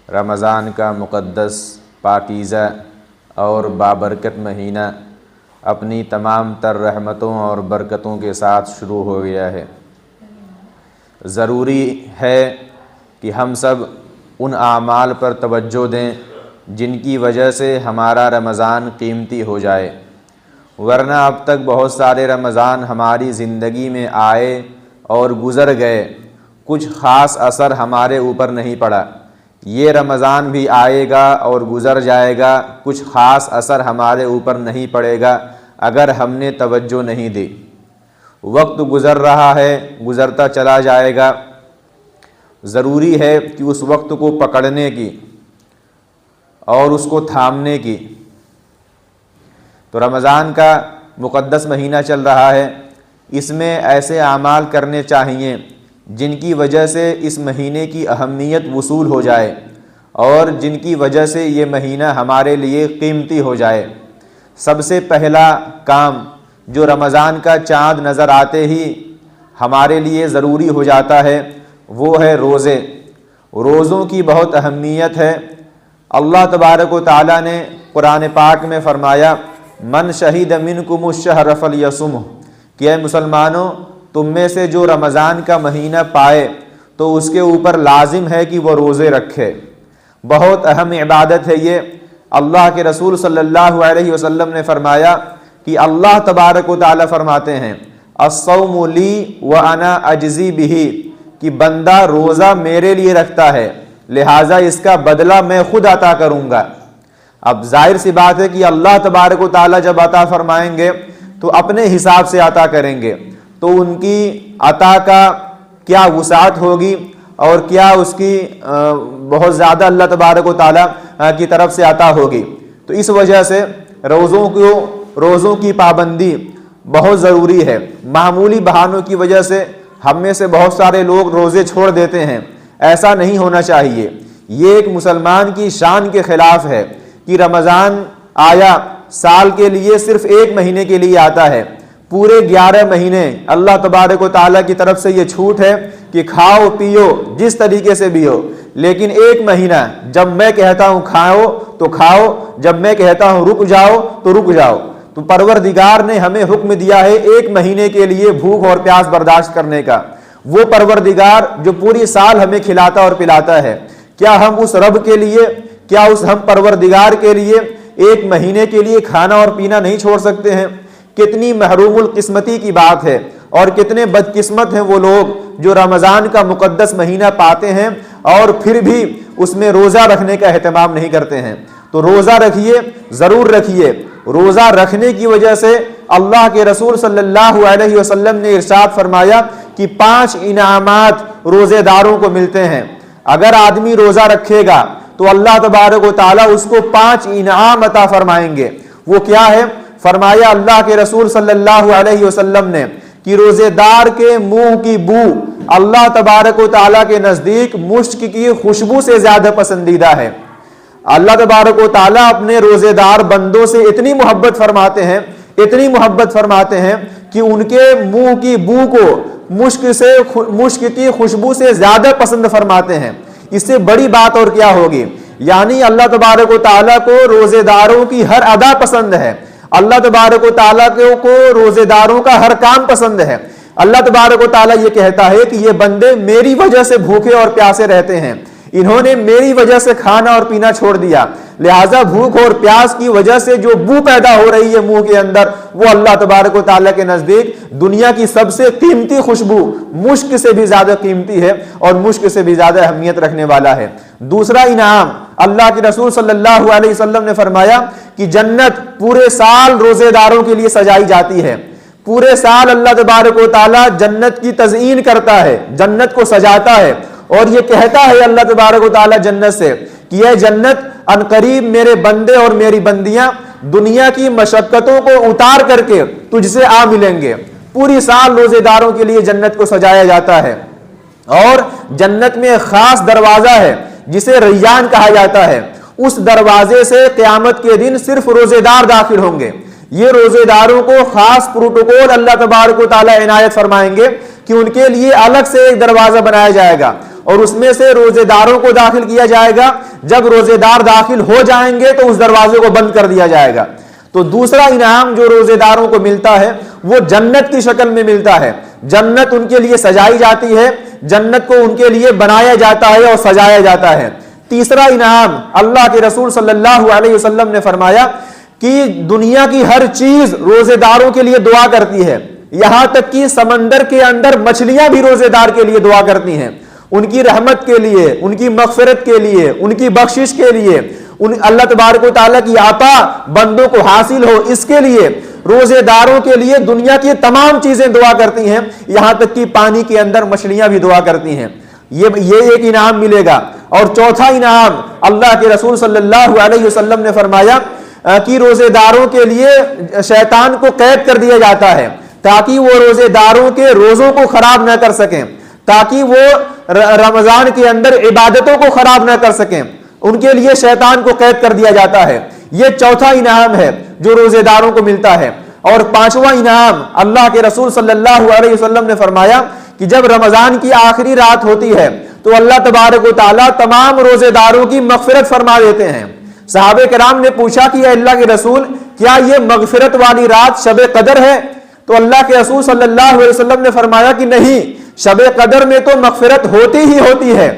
رمضان کا مقدس، پاکیزہ اور بابرکت مہینہ اپنی تمام تر رحمتوں اور برکتوں کے ساتھ شروع ہو گیا ہے۔ ضروری ہے کہ ہم سب ان اعمال پر توجہ دیں جن کی وجہ سے ہمارا رمضان قیمتی ہو جائے، ورنہ اب تک بہت سارے رمضان ہماری زندگی میں آئے اور گزر گئے، کچھ خاص اثر ہمارے اوپر نہیں پڑا۔ یہ رمضان بھی آئے گا اور گزر جائے گا، کچھ خاص اثر ہمارے اوپر نہیں پڑے گا اگر ہم نے توجہ نہیں دی۔ وقت گزر رہا ہے، گزرتا چلا جائے گا، ضروری ہے کہ اس وقت کو پکڑنے کی اور اس کو تھامنے کی۔ تو رمضان کا مقدس مہینہ چل رہا ہے، اس میں ایسے اعمال کرنے چاہیے جن کی وجہ سے اس مہینے کی اہمیت وصول ہو جائے اور جن کی وجہ سے یہ مہینہ ہمارے لیے قیمتی ہو جائے۔ سب سے پہلا کام جو رمضان کا چاند نظر آتے ہی ہمارے لیے ضروری ہو جاتا ہے وہ ہے روزے۔ روزوں کی بہت اہمیت ہے۔ اللہ تبارک و تعالیٰ نے قرآن پاک میں فرمایا، من شہید منکم الشہر فلیصمہ، کہ اے مسلمانوں تم میں سے جو رمضان کا مہینہ پائے تو اس کے اوپر لازم ہے کہ وہ روزے رکھے۔ بہت اہم عبادت ہے یہ۔ اللہ کے رسول صلی اللہ علیہ وسلم نے فرمایا کہ اللہ تبارک و تعالیٰ فرماتے ہیں، الصوم لی وانا اجزی بہ، کہ بندہ روزہ میرے لیے رکھتا ہے لہٰذا اس کا بدلہ میں خود عطا کروں گا۔ اب ظاہر سی بات ہے کہ اللہ تبارک و تعالیٰ جب عطا فرمائیں گے تو اپنے حساب سے عطا کریں گے، تو ان کی عطا کا کیا وسعت ہوگی اور کیا اس کی بہت زیادہ اللہ تبارک و تعالیٰ کی طرف سے عطا ہوگی۔ تو اس وجہ سے روزوں کی پابندی بہت ضروری ہے۔ معمولی بہانوں کی وجہ سے ہم میں سے بہت سارے لوگ روزے چھوڑ دیتے ہیں، ایسا نہیں ہونا چاہیے۔ یہ ایک مسلمان کی شان کے خلاف ہے کہ رمضان آیا، سال کے لیے صرف ایک مہینے کے لیے آتا ہے، پورے 11 مہینے اللہ تبارک و تعالیٰ کی طرف سے یہ چھوٹ ہے کہ کھاؤ پیو جس طریقے سے بھی ہو، لیکن ایک مہینہ جب میں کہتا ہوں کھاؤ تو کھاؤ، جب میں کہتا ہوں رک جاؤ تو رک جاؤ۔ تو پروردگار نے ہمیں حکم دیا ہے ایک مہینے کے لیے بھوک اور پیاس برداشت کرنے کا۔ وہ پروردگار جو پوری سال ہمیں کھلاتا اور پلاتا ہے، کیا ہم اس رب کے لیے، کیا ہم پروردگار کے لیے ایک مہینے کے لیے کھانا اور پینا نہیں چھوڑ سکتے ہیں؟ کتنی محروم القسمتی کی بات ہے، اور کتنے بدقسمت ہیں وہ لوگ جو رمضان کا مقدس مہینہ پاتے ہیں اور پھر بھی اس میں روزہ رکھنے کا اہتمام نہیں کرتے ہیں۔ تو روزہ رکھیے، ضرور رکھیے۔ روزہ رکھنے کی وجہ سے اللہ کے رسول صلی اللہ علیہ وسلم نے ارشاد فرمایا کہ 5 انعامات روزے داروں کو ملتے ہیں۔ اگر آدمی روزہ رکھے گا تو اللہ تبارک و تعالیٰ اس کو 5 انعام عطا فرمائیں گے۔ وہ کیا ہے؟ فرمایا اللہ کے رسول صلی اللہ علیہ وسلم نے کہ روزے دار کے منہ کی بو اللہ تبارک و تعالیٰ کے نزدیک مشک کی خوشبو سے زیادہ پسندیدہ ہے۔ اللہ تبارک و تعالیٰ اپنے روزے دار بندوں سے اتنی محبت فرماتے ہیں کہ ان کے منہ کی بو کو مشک کی خوشبو سے زیادہ پسند فرماتے ہیں۔ اس سے بڑی بات اور کیا ہوگی؟ یعنی اللہ تبارک و تعالیٰ کو روزے داروں کی ہر ادا پسند ہے، اللہ تبارک و تعالیٰ کو روزے داروں کا ہر کام پسند ہے۔ اللہ تبارک و تعالیٰ یہ کہتا ہے کہ یہ بندے میری وجہ سے بھوکے اور پیاسے رہتے ہیں، انہوں نے میری وجہ سے کھانا اور پینا چھوڑ دیا، لہٰذا بھوک اور پیاس کی وجہ سے جو بو پیدا ہو رہی ہے منہ کے اندر، وہ اللہ تبارک و تعالیٰ کے نزدیک دنیا کی سب سے قیمتی خوشبو مشک سے بھی زیادہ قیمتی ہے اور مشک سے بھی زیادہ اہمیت رکھنے والا ہے۔ دوسرا انعام، اللہ کے رسول صلی اللہ علیہ وسلم نے فرمایا کہ جنت پورے سال روزے داروں کے لیے سجائی جاتی ہے۔ پورے سال اللہ تبارک و تعالیٰ جنت کی تزئین کرتا ہے، جنت کو سجاتا ہے، اور یہ کہتا ہے اللہ تبارک و تعالیٰ جنت سے کہ یہ جنت عنقریب میرے بندے اور میری بندیاں دنیا کی مشقتوں کو اتار کر کے تجھ سے آ ملیں گے۔ پوری سال روزے داروں کے لیے جنت کو سجایا جاتا ہے، اور جنت میں ایک خاص دروازہ ہے جسے ریان کہا جاتا ہے، اس دروازے سے قیامت کے دن صرف روزے دار داخل ہوں گے۔ یہ روزے داروں کو خاص پروٹوکول اللہ تبارک و تعالیٰ عنایت فرمائیں گے کہ ان کے لیے الگ سے ایک دروازہ بنایا جائے گا، اور اس میں سے روزے داروں کو داخل کیا جائے گا. جب روزے دار داخل ہو جائیں گے تو اس دروازے کو بند کر دیا جائے گا. تو دوسرا انعام جو روزے داروں کو ملتا ہے وہ جنت کی شکل میں ملتا ہے. جنت ان کے لیے سجائی جاتی ہے, جنت کو ان کے لیے بنایا جاتا ہے اور سجایا جاتا ہے. تیسرا انعام, اللہ کے رسول صلی اللہ علیہ وسلم نے فرمایا کہ دنیا کی ہر چیز روزے داروں کے لیے دعا کرتی ہے, یہاں تک کہ سمندر کے اندر مچھلیاں بھی روزے دار کے لیے دعا کرتی ہیں, ان کی رحمت کے لیے, ان کی مغفرت کے لیے, ان کی بخشش کے لیے, اللہ تبارک و تعالیٰ کی عطا بندوں کو حاصل ہو, اس کے لیے روزے داروں کے لیے دنیا کی تمام چیزیں دعا کرتی ہیں, یہاں تک کہ پانی کے اندر مچھلیاں بھی دعا کرتی ہیں. یہ ایک انعام ملے گا. اور چوتھا انعام, اللہ کے رسول صلی اللہ علیہ وسلم نے فرمایا کہ روزے داروں کے لیے شیطان کو قید کر دیا جاتا ہے تاکہ وہ روزے داروں کے روزوں کو خراب نہ کر سکیں, تاکہ وہ رمضان کے اندر عبادتوں کو خراب نہ کر سکیں. ان کے لیے شیطان کو قید کر دیا جاتا ہے. یہ چوتھا انعام ہے جو روزے داروں کو ملتا ہے. اور پانچواں انعام, اللہ کے رسول صلی اللہ علیہ وسلم نے فرمایا کہ جب رمضان کی آخری رات ہوتی ہے تو اللہ تبارک و تعالیٰ تمام روزے داروں کی مغفرت فرما دیتے ہیں. صحابہ کرام نے پوچھا کہ اے اللہ کے رسول, کیا یہ مغفرت والی رات شب قدر ہے؟ تو اللہ کے رسول صلی اللہ علیہ وسلم نے فرمایا کہ نہیں, شب قدر میں تو مغفرت ہوتی ہی ہوتی ہے,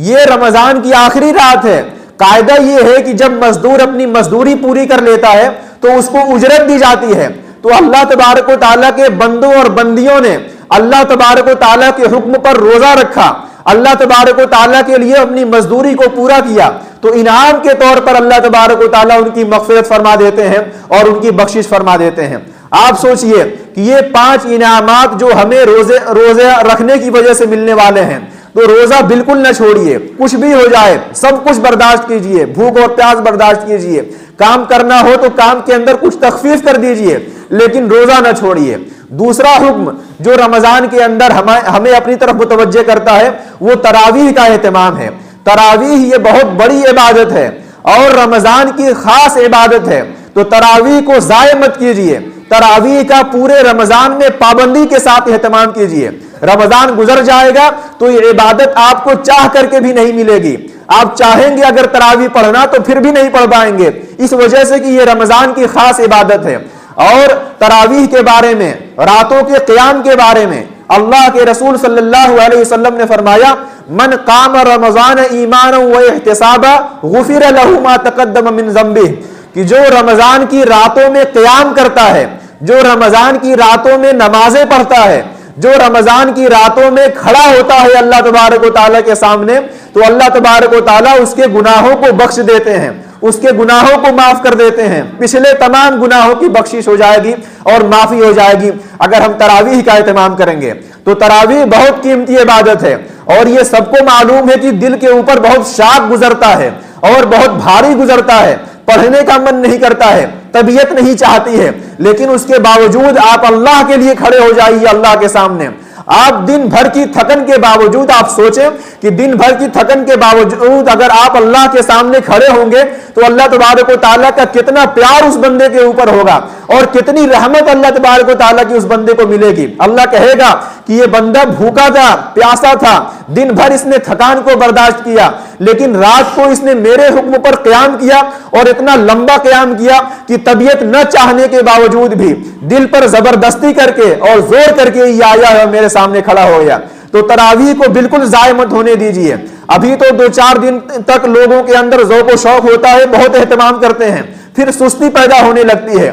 یہ رمضان کی آخری رات ہے. قاعدہ یہ ہے کہ جب مزدور اپنی مزدوری پوری کر لیتا ہے تو اس کو اجرت دی جاتی ہے. تو اللہ تبارک و تعالیٰ کے بندوں اور بندیوں نے اللہ تبارک و تعالیٰ کے حکم پر روزہ رکھا, اللہ تبارک و تعالیٰ کے لیے اپنی مزدوری کو پورا کیا, تو انعام کے طور پر اللہ تبارک و تعالیٰ ان کی مغفرت فرما دیتے ہیں اور ان کی بخشش فرما دیتے ہیں. آپ سوچئے کہ یہ 5 انعامات جو ہمیں روزے رکھنے کی وجہ سے ملنے والے ہیں, تو روزہ بالکل نہ چھوڑیے, کچھ بھی ہو جائے سب کچھ برداشت کیجئے, بھوک اور پیاس برداشت کیجئے, کام کرنا ہو تو کام کے اندر کچھ تخفیف کر دیجئے, لیکن روزہ نہ چھوڑیے. دوسرا حکم جو رمضان کے اندر ہمیں اپنی طرف متوجہ کرتا ہے وہ تراویح کا اہتمام ہے. تراویح یہ بہت بڑی عبادت ہے اور رمضان کی خاص عبادت ہے, تو تراویح کو ضائع مت کیجئے. تراویح کا پورے رمضان میں پابندی کے ساتھ اہتمام کیجئے. رمضان گزر جائے گا تو یہ عبادت آپ کو چاہ کر کے بھی نہیں ملے گی. آپ چاہیں گے اگر تراویح پڑھنا تو پھر بھی نہیں پڑھ پائیں گے, اس وجہ سے کہ یہ رمضان کی خاص عبادت ہے. اور تراویح کے بارے میں, راتوں کے قیام کے بارے میں اللہ کے رسول صلی اللہ علیہ وسلم نے فرمایا, من قام رمضان ایمانا و احتسابا غفر له ما تقدم من ذنبه, کہ جو رمضان کی راتوں میں قیام کرتا ہے, جو رمضان کی راتوں میں نمازیں پڑھتا ہے, جو رمضان کی راتوں میں کھڑا ہوتا ہے اللہ تبارک و تعالیٰ کے سامنے, تو اللہ تبارک و تعالیٰ اس کے گناہوں کو بخش دیتے ہیں, اس کے گناہوں کو معاف کر دیتے ہیں. پچھلے تمام گناہوں کی بخشش ہو جائے گی اور معافی ہو جائے گی اگر ہم تراویح کا اہتمام کریں گے. تو تراویح بہت قیمتی عبادت ہے اور یہ سب کو معلوم ہے کہ دل کے اوپر بہت شاق گزرتا ہے اور بہت بھاری گزرتا ہے, پڑھنے کا من نہیں کرتا ہے, طبیعت نہیں چاہتی ہے, لیکن اس کے باوجود آپ اللہ کے لیے کھڑے ہو جائیے اللہ کے سامنے. آپ دن بھر کی تھکن کے باوجود, آپ سوچیں کہ دن بھر کی تھکن کے باوجود اگر آپ اللہ کے سامنے کھڑے ہوں گے تو اللہ تبارک و تعالیٰ کا کتنا پیار اس بندے کے اوپر ہوگا اور کتنی رحمت اللہ تبارک و تعالیٰ کی اس بندے کو ملے گی. اللہ کہے گا کہ یہ بندہ بھوکا تھا, پیاسا تھا, دن بھر اس نے تھکان کو برداشت کیا, لیکن رات کو اس نے میرے حکم پر قیام کیا اور اتنا لمبا قیام کیا کہ طبیعت نہ چاہنے کے باوجود بھی دل پر زبردستی کر کے اور زور کر کے یہ آیا ہے میرے سامنے کھڑا ہو گیا. تو تراویح کو بالکل ضائع مت ہونے دیجیے. ابھی تو 2-4 دن تک لوگوں کے اندر ذوق و شوق ہوتا ہے, بہت اہتمام کرتے ہیں, پھر سستی پیدا ہونے لگتی ہے.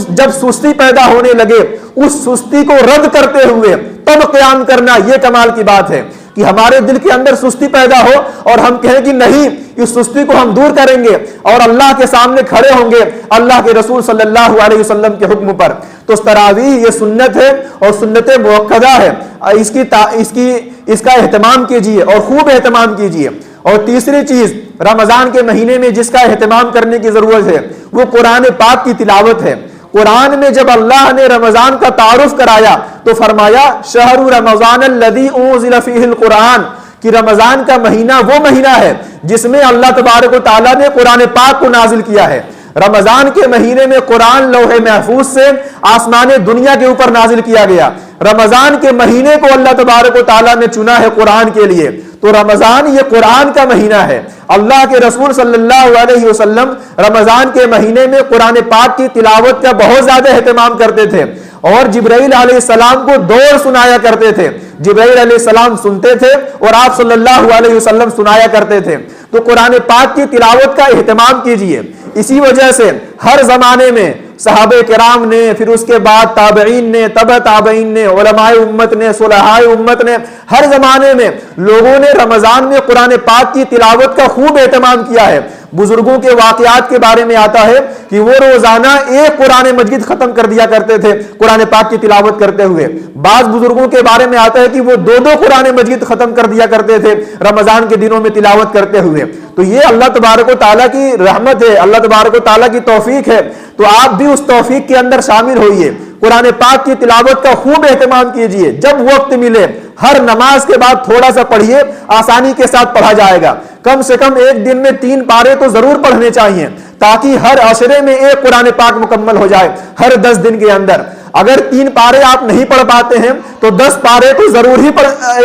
جب سستی پیدا ہونے لگے, اس سستی کو رد کرتے ہوئے تب قیام کرنا, یہ کمال کی بات ہے کہ ہمارے دل کے اندر سستی پیدا ہو اور ہم کہیں کہ نہیں, اس سستی کو ہم دور کریں گے اور اللہ کے سامنے کھڑے ہوں گے اللہ کے رسول صلی اللہ علیہ وسلم کے حکم پر. تو تراویح یہ سنت ہے اور سنت مؤکدہ ہے, اس کا اہتمام کیجیے اور خوب اہتمام کیجیے. اور تیسری چیز رمضان کے مہینے میں جس کا اہتمام کرنے کی ضرورت ہے وہ قرآن پاک کی تلاوت ہے. قرآن میں جب اللہ نے رمضان کا تعارف کرایا تو فرمایا شہر رمضان الذی انزل فیہ القرآن, کہ رمضان کا مہینہ وہ مہینہ ہے جس میں اللہ تبارک و تعالیٰ نے قرآن پاک کو نازل کیا ہے. رمضان کے مہینے میں قرآن لوح محفوظ سے آسمان دنیا کے اوپر نازل کیا گیا. رمضان کے مہینے کو اللہ تبارک و تعالیٰ نے چنا ہے قرآن کے لیے. تو رمضان یہ قرآن کا مہینہ ہے. اللہ کے رسول صلی اللہ علیہ وسلم رمضان کے مہینے میں قرآن پاک کی تلاوت کا بہت زیادہ اہتمام کرتے تھے اور جبرائیل علیہ السلام کو دور سنایا کرتے تھے. جبرائیل علیہ السلام سنتے تھے اور آپ صلی اللہ علیہ وسلم سنایا کرتے تھے. تو قرآن پاک کی تلاوت کا اہتمام کیجئے. اسی وجہ سے ہر زمانے میں صحابہ کرام نے، پھر اس کے بعد تابعین نے، تبع تابعین نے، علماء امت نے، صلحاء امت نے، ہر زمانے میں لوگوں نے رمضان میں قرآن پاک کی تلاوت کا خوب اہتمام کیا ہے. بزرگوں کے واقعات کے بارے میں آتا ہے کہ وہ روزانہ ایک قرآن مجید ختم کر دیا کرتے تھے قرآن پاک کی تلاوت کرتے ہوئے. بعض بزرگوں کے بارے میں آتا ہے کہ وہ دو قرآن مجید ختم کر دیا کرتے تھے رمضان کے دنوں میں تلاوت کرتے ہوئے. تو یہ اللہ تبارک و تعالیٰ کی رحمت ہے، اللہ تبارک و تعالیٰ کی توفیق ہے. تو آپ بھی اس توفیق کے اندر شامل ہوئیے. قرآن پاک کی تلاوت کا خوب اہتمام کیجئے. جب وقت ملے ہر نماز کے بعد تھوڑا سا پڑھیے، آسانی کے ساتھ پڑھا جائے گا. کم سے کم ایک دن میں 3 پارے تو ضرور پڑھنے چاہیے تاکہ ہر عشرے میں ایک قرآن پاک مکمل ہو جائے ہر 10 دن کے اندر. اگر 3 پارے آپ نہیں پڑھ پاتے ہیں تو 10 پارے تو ضرور ہی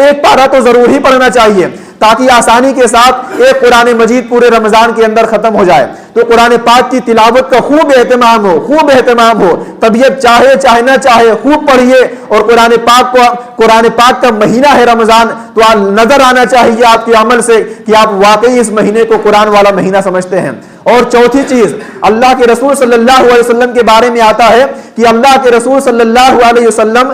ایک پارا تو ضرور ہی پڑھنا چاہیے تاکہ آسانی کے ساتھ ایک قرآن مجید پورے رمضان کے اندر ختم ہو جائے. تو قرآن پاک کی تلاوت کا خوب اہتمام ہو، خوب اہتمام ہو. طبیعت چاہے چاہے نہ چاہے خوب پڑھیے. اور قرآن پاک کا مہینہ ہے رمضان، تو نظر آنا چاہیے آپ کے عمل سے کہ آپ واقعی اس مہینے کو قرآن والا مہینہ سمجھتے ہیں. اور چوتھی چیز، اللہ کے رسول صلی اللہ علیہ وسلم کے بارے میں آتا ہے کہ اللہ کے رسول صلی اللہ علیہ وسلم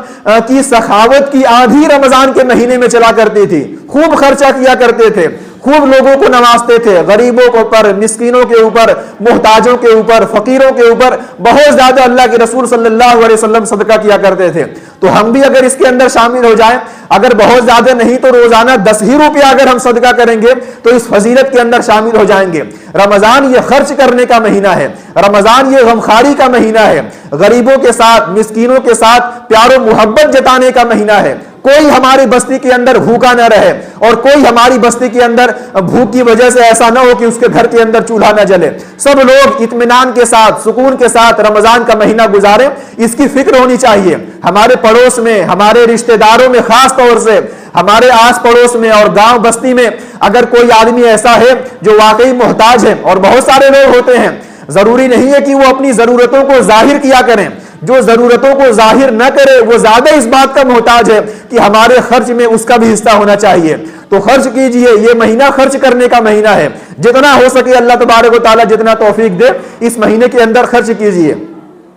کی سخاوت کی آندھی رمضان کے مہینے میں چلا کرتی تھی. خوب خرچہ کیا کرتے تھے، خوب لوگوں کو نوازتے تھے، غریبوں کے اوپر، مسکینوں کے اوپر، محتاجوں کے اوپر، فقیروں کے اوپر بہت زیادہ اللہ کے رسول صلی اللہ علیہ وسلم صدقہ کیا کرتے تھے. تو ہم بھی اگر اس کے اندر شامل ہو جائیں، اگر بہت زیادہ نہیں تو روزانہ 10 ہی روپیہ اگر ہم صدقہ کریں گے تو اس فضیلت کے اندر شامل ہو جائیں گے. رمضان یہ خرچ کرنے کا مہینہ ہے، رمضان یہ غمخواری کا مہینہ ہے، غریبوں کے ساتھ، مسکینوں کے ساتھ پیار و محبت جتانے کا مہینہ ہے. کوئی ہماری بستی کے اندر بھوکا نہ رہے اور کوئی ہماری بستی کے اندر بھوک کی وجہ سے ایسا نہ ہو کہ اس کے گھر کے اندر چولہا نہ جلے. سب لوگ اطمینان کے ساتھ، سکون کے ساتھ رمضان کا مہینہ گزاریں، اس کی فکر ہونی چاہیے. ہمارے پڑوس میں، ہمارے رشتہ داروں میں، خاص طور سے ہمارے آس پڑوس میں اور گاؤں بستی میں اگر کوئی آدمی ایسا ہے جو واقعی محتاج ہے، اور بہت سارے لوگ ہوتے ہیں، ضروری نہیں ہے کہ وہ اپنی ضرورتوں کو ظاہر کیا کریں. جو ضرورتوں کو ظاہر نہ کرے وہ زیادہ اس بات کا محتاج ہے کہ ہمارے خرچ میں اس کا بھی حصہ ہونا چاہیے. تو خرچ کیجئے. یہ مہینہ خرچ کرنے کا مہینہ ہے. جتنا ہو سکے اللہ تبارک و تعالیٰ جتنا توفیق دے اس مہینے کے اندر خرچ کیجئے.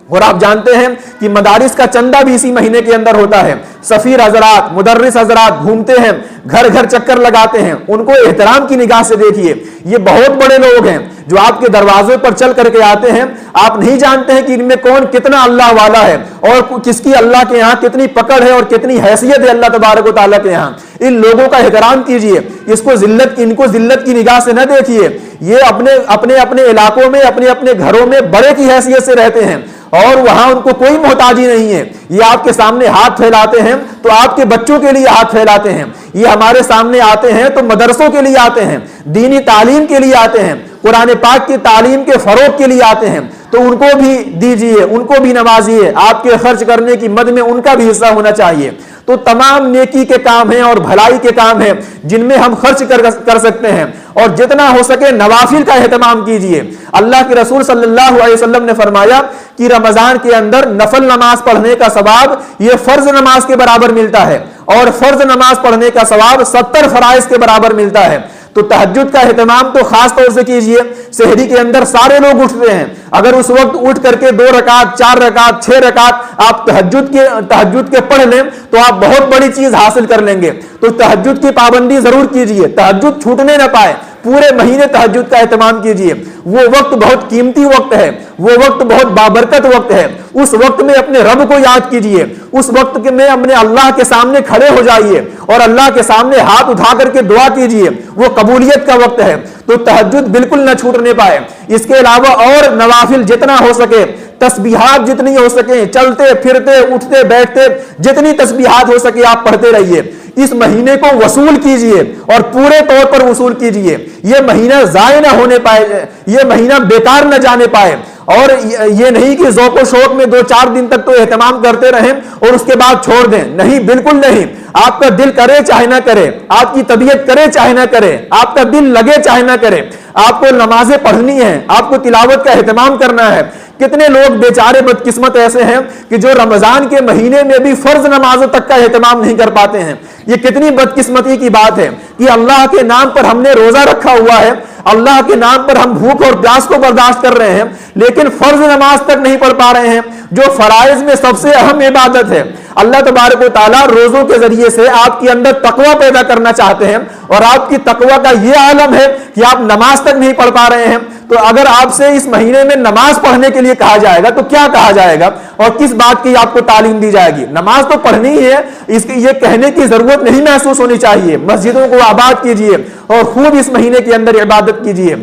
اور آپ جانتے ہیں کہ مدارس کا چندہ بھی اسی مہینے کے اندر ہوتا ہے. سفیر حضرات، مدرس حضرات گھومتے ہیں، گھر گھر چکر لگاتے ہیں. ان کو احترام کی نگاہ سے دیکھیے. یہ بہت بڑے لوگ ہیں جو آپ کے دروازے پر چل کر کے آتے ہیں. آپ نہیں جانتے ہیں کہ ان میں کون کتنا اللہ والا ہے اور کس کی اللہ کے یہاں کتنی پکڑ ہے اور کتنی حیثیت ہے اللہ تبارک و تعالیٰ کے یہاں. ان لوگوں کا احترام کیجئے. ان کو ذلت کی نگاہ سے نہ دیکھیے. یہ اپنے علاقوں میں، اپنے گھروں میں بڑے کی حیثیت سے رہتے ہیں اور وہاں ان کو کوئی محتاجی نہیں ہے. یہ آپ کے سامنے ہاتھ پھیلاتے ہیں تو آپ کے بچوں کے لیے ہاتھ پھیلاتے ہیں. یہ ہمارے سامنے آتے ہیں تو مدرسوں کے لیے آتے ہیں، دینی تعلیم کے لیے آتے ہیں، قرآن پاک کی تعلیم کے فروغ کے لیے آتے ہیں. تو ان کو بھی دیجئے، ان کو بھی نوازیے. آپ کے خرچ کرنے کی مد میں ان کا بھی حصہ ہونا چاہیے. تو تمام نیکی کے کام ہیں اور بھلائی کے کام ہیں جن میں ہم خرچ کر سکتے ہیں. اور جتنا ہو سکے نوافل کا اہتمام کیجئے. اللہ کے رسول صلی اللہ علیہ وسلم نے فرمایا کہ رمضان کے اندر نفل نماز پڑھنے کا ثواب یہ فرض نماز کے برابر ملتا ہے، اور فرض نماز پڑھنے کا ثواب 70 فرائض کے برابر ملتا ہے. تو تہجد کا اہتمام تو خاص طور سے کیجئے. سحری کے اندر سارے لوگ اٹھتے ہیں. اگر اس وقت اٹھ کر کے 2 رکعت، 4 رکعت، 6 رکعت آپ تہجد کے پڑھ لیں تو آپ بہت بڑی چیز حاصل کر لیں گے. تو تہجد کی پابندی ضرور کیجئے. تہجد چھوٹنے نہ پائے. پورے مہینے تہجد کا اہتمام کیجئے. وہ وقت بہت قیمتی وقت ہے، وہ وقت بہت بابرکت وقت ہے. اس وقت میں اپنے رب کو یاد کیجئے. اس وقت میں اپنے اللہ کے سامنے کھڑے ہو جائیے اور اللہ کے سامنے ہاتھ اٹھا کر کے دعا کیجئے. وہ قبولیت کا وقت ہے. تو تہجد بالکل نہ چھوٹنے پائے. اس کے علاوہ اور نوافل جتنا ہو سکے، تسبیحات جتنی ہو سکے، چلتے پھرتے اٹھتے بیٹھتے جتنی تسبیحات ہو سکے آپ پڑھتے رہیے. اس مہینے کو وصول کیجئے اور پورے طور پر وصول کیجئے. یہ مہینہ ضائع نہ ہونے پائے، یہ مہینہ بیکار نہ جانے پائے. اور یہ نہیں کہ ذوق و شوق میں 2-4 دن تک تو اہتمام کرتے رہیں اور اس کے بعد چھوڑ دیں، نہیں، بالکل نہیں۔ آپ کا دل کرے چاہے نہ کرے، آپ کی طبیعت کرے چاہے نہ کرے، آپ کا دل لگے چاہے نہ کرے، آپ کو نمازیں پڑھنی ہیں، آپ کو تلاوت کا اہتمام کرنا ہے۔ کتنے لوگ بیچارے بدقسمت ایسے ہیں کہ جو رمضان کے مہینے میں بھی فرض نمازوں تک کا اہتمام نہیں کر پاتے ہیں۔ یہ کتنی بدقسمتی کی بات ہے کہ اللہ کے نام پر ہم نے روزہ رکھا ہوا ہے، اللہ کے نام پر ہم بھوک اور پیاس کو برداشت کر رہے ہیں، لیکن فرض نماز تک نہیں پڑھ پا رہے ہیں، جو فرائض میں سب سے اہم عبادت ہے۔ اللہ تبارک و تعالیٰ روزوں کے ذریعے سے آپ کے اندر تقوی پیدا کرنا چاہتے ہیں، اور آپ کی تقوی کا یہ عالم ہے کہ آپ نماز تک نہیں پڑھ پا رہے ہیں۔ تو اگر آپ سے اس مہینے میں نماز پڑھنے کے لیے کہا جائے گا تو کیا کہا جائے گا اور کس بات کی آپ کو تعلیم دی جائے گی؟ نماز تو پڑھنی ہی ہے، اس کی یہ کہنے کی ضرورت نہیں محسوس ہونی چاہیے۔ مسجدوں کو آباد کیجئے اور خوب اس مہینے کے اندر عبادت کیجئے۔